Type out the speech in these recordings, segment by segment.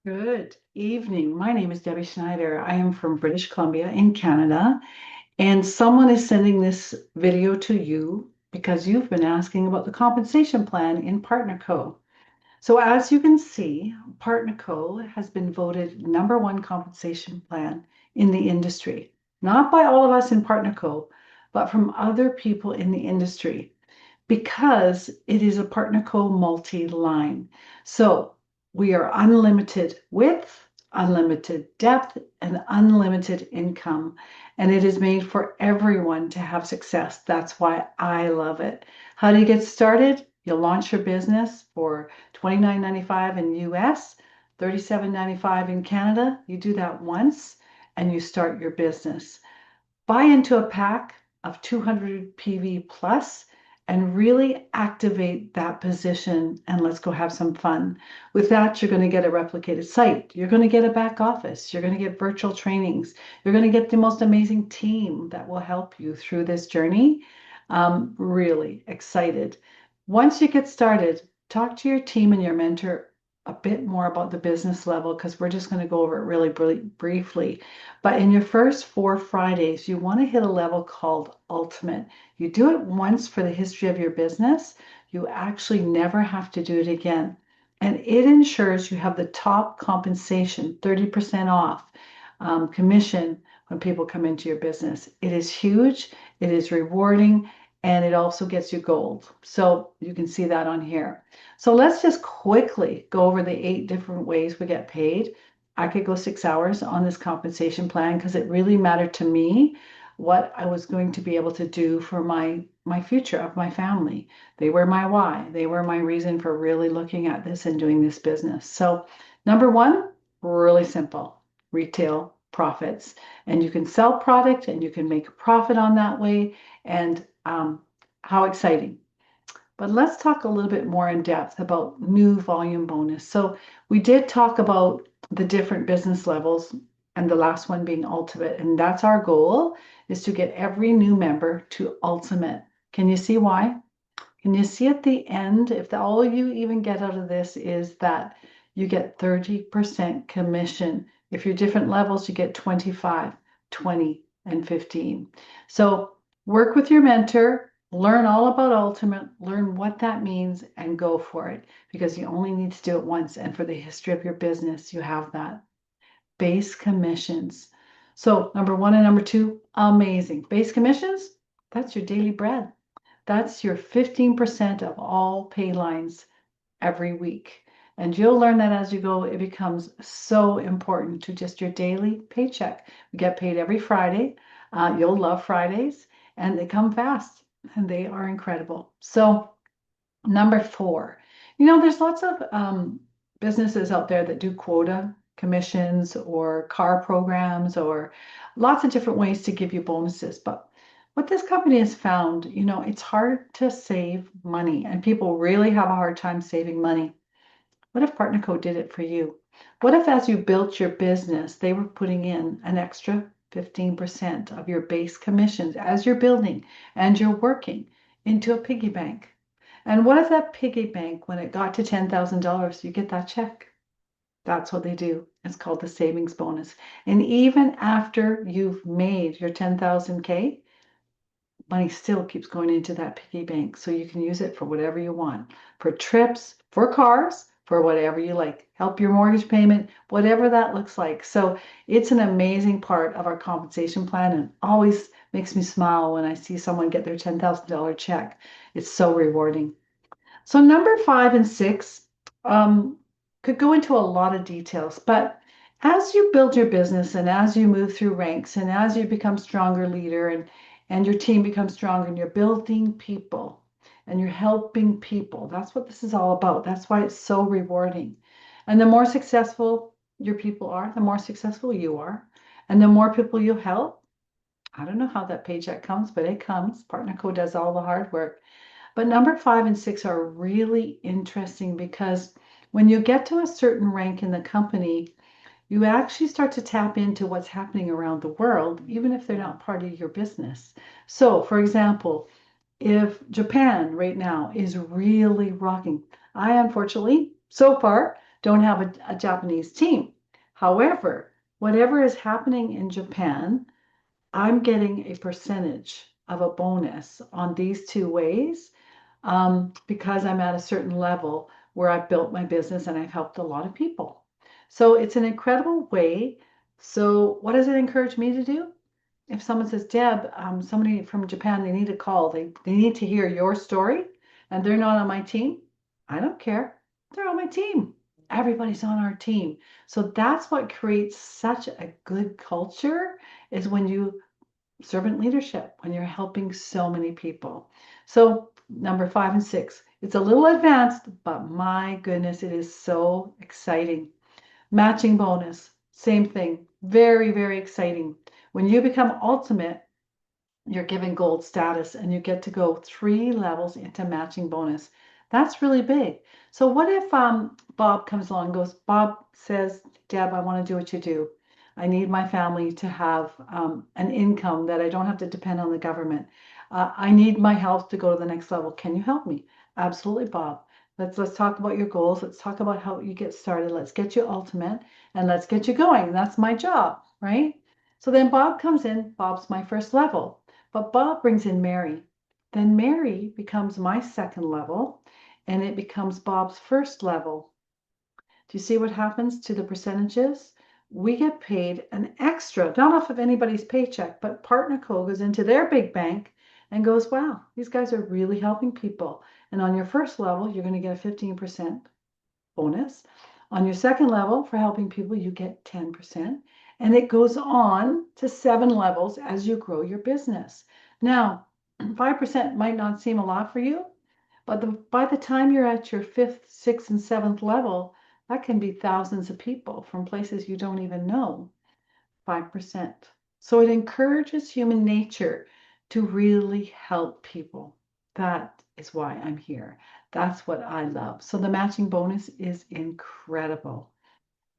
Good evening. My name is Debbie Schneider. I am from British Columbia in Canada, and someone is sending this video to you because you've been asking about the compensation plan in PartnerCo. So as you can see, PartnerCo has been voted #1 compensation plan in the industry, not by all of us in PartnerCo, but from other people in the industry because it is a PartnerCo multi-line. So we are unlimited width, unlimited depth, and unlimited income. And it is made for everyone to have success. That's why I love it. How do you get started? You launch your business for $29.95 in US, $37.95 in Canada. You do that once and you start your business. Buy into a pack of 200 PV plus and really activate that position and let's go have some fun. With that, you're going to get a replicated site. You're going to get a back office. You're going to get virtual trainings. You're going to get the most amazing team that will help you through this journey. Really excited. Once you get started, talk to your team and your mentor a bit more about the business level because we're just going to go over it really briefly. But in your first 4 Fridays, you want to hit a level called Ultimate. You do it once for the history of your business. You actually never have to do it again. And it ensures you have the top compensation, 30% off commission when people come into your business. It is huge, it is rewarding, and it also gets you gold. So you can see that on here. So let's just quickly go over the 8 different ways we get paid. I could go 6 hours on this compensation plan because it really mattered to me what I was going to be able to do for my future of my family. They were my why. They were my reason for really looking at this and doing this business. So #1, really simple, retail profits. And you can sell product and you can make a profit on that way. And how exciting. But let's talk a little bit more in depth about new volume bonus. So we did talk about the different business levels and the last one being ultimate. And that's our goal, is to get every new member to ultimate. Can you see why? Can you see at the end, if all you even get out of this is that you get 30% commission. If you're different levels, you get 25, 20, and 15. So work with your mentor, learn all about Ultimate, learn what that means, and go for it because you only need to do it once. And for the history of your business, you have that. Base commissions. So #1 and #2, amazing. Base commissions, that's your daily bread. That's your 15% of all pay lines every week. And you'll learn that as you go. It becomes so important to just your daily paycheck. We get paid every Friday. You'll love Fridays, and they come fast, and they are incredible. So #4, there's lots of businesses out there that do quota commissions or car programs or lots of different ways to give you bonuses. But what this company has found, it's hard to save money and people really have a hard time saving money. What if PartnerCo did it for you? What if as you built your business, they were putting in an extra 15% of your base commissions as you're building and you're working into a piggy bank? And what if that piggy bank, when it got to $10,000, you get that check? That's what they do. It's called the savings bonus. And even after you've made your 10,000 K, money still keeps going into that piggy bank. So you can use it for whatever you want, for trips, for cars, for whatever you like, help your mortgage payment, whatever that looks like. So it's an amazing part of our compensation plan and always makes me smile when I see someone get their $10,000 check. It's so rewarding. So #5 and #6 could go into a lot of details, but as you build your business and as you move through ranks and as you become stronger leader and your team becomes stronger and you're building people and you're helping people, that's what this is all about. That's why it's so rewarding. And the more successful your people are, the more successful you are. And the more people you help, I don't know how that paycheck comes, but it comes. PartnerCo does all the hard work. But #5 and #6 are really interesting because when you get to a certain rank in the company, you actually start to tap into what's happening around the world, even if they're not part of your business. So, for example, if Japan right now is really rocking, I unfortunately, so far, don't have a Japanese team. However, whatever is happening in Japan, I'm getting a percentage of a bonus on these two ways because I'm at a certain level where I've built my business and I've helped a lot of people. So it's an incredible way. So, what does it encourage me to do? If someone says, Deb, somebody from Japan, they need a call, they need to hear your story, and they're not on my team, I don't care. They're on my team. Everybody's on our team. So that's what creates such a good culture is when you servant leadership, when you're helping so many people. So number 5 and 6, it's a little advanced, but my goodness, it is so exciting. Matching bonus, same thing. Very, very exciting. When you become ultimate, you're given gold status and you get to go 3 levels into matching bonus. That's really big. So what if Bob comes along and goes, Bob says, Deb, I want to do what you do. I need my family to have an income that I don't have to depend on the government. I need my health to go to the next level. Can you help me? Absolutely, Bob. Let's talk about your goals. Let's talk about how you get started. Let's get you ultimate and let's get you going. That's my job, right? So then Bob comes in. Bob's my first level. But Bob brings in Mary. Then Mary becomes my second level, and it becomes Bob's first level. Do you see what happens to the percentages? We get paid an extra, not off of anybody's paycheck, but PartnerCo goes into their big bank and goes, wow, these guys are really helping people. And on your first level, you're going to get a 15% bonus. On your second level for helping people, you get 10%. And it goes on to 7 levels as you grow your business. Now, 5% might not seem a lot for you, but by the time you're at your 5th, 6th, and 7th level, that can be thousands of people from places you don't even know. 5%. So it encourages human nature to really help people. That is why I'm here. That's what I love. So the matching bonus is incredible.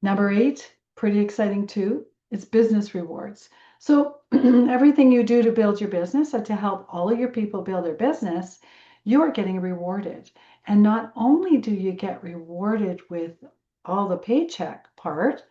Number 8, pretty exciting too. It's business rewards. So everything you do to build your business or to help all of your people build their business, you are getting rewarded. And not only do you get rewarded with all the paycheck part,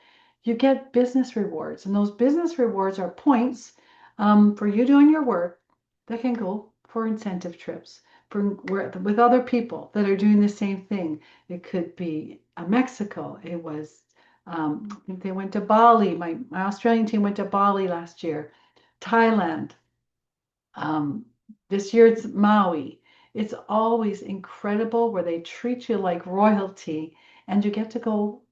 you get business rewards. And those business rewards are points for you doing your work that can go for incentive trips with other people that are doing the same thing. It could be Mexico. It was I think they went to Bali. My Australian team went to Bali last year. Thailand. Um, this year it's Maui. It's always incredible where they treat you like royalty and you get to go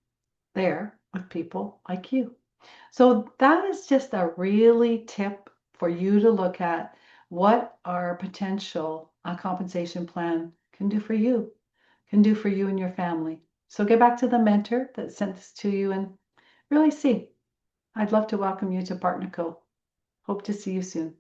there with people like you. So that is just a really tip for you to look at what our potential compensation plan can do for you, can do for you and your family. So get back to the mentor that sent this to you and really see. I'd love to welcome you to PartnerCo. Hope to see you soon.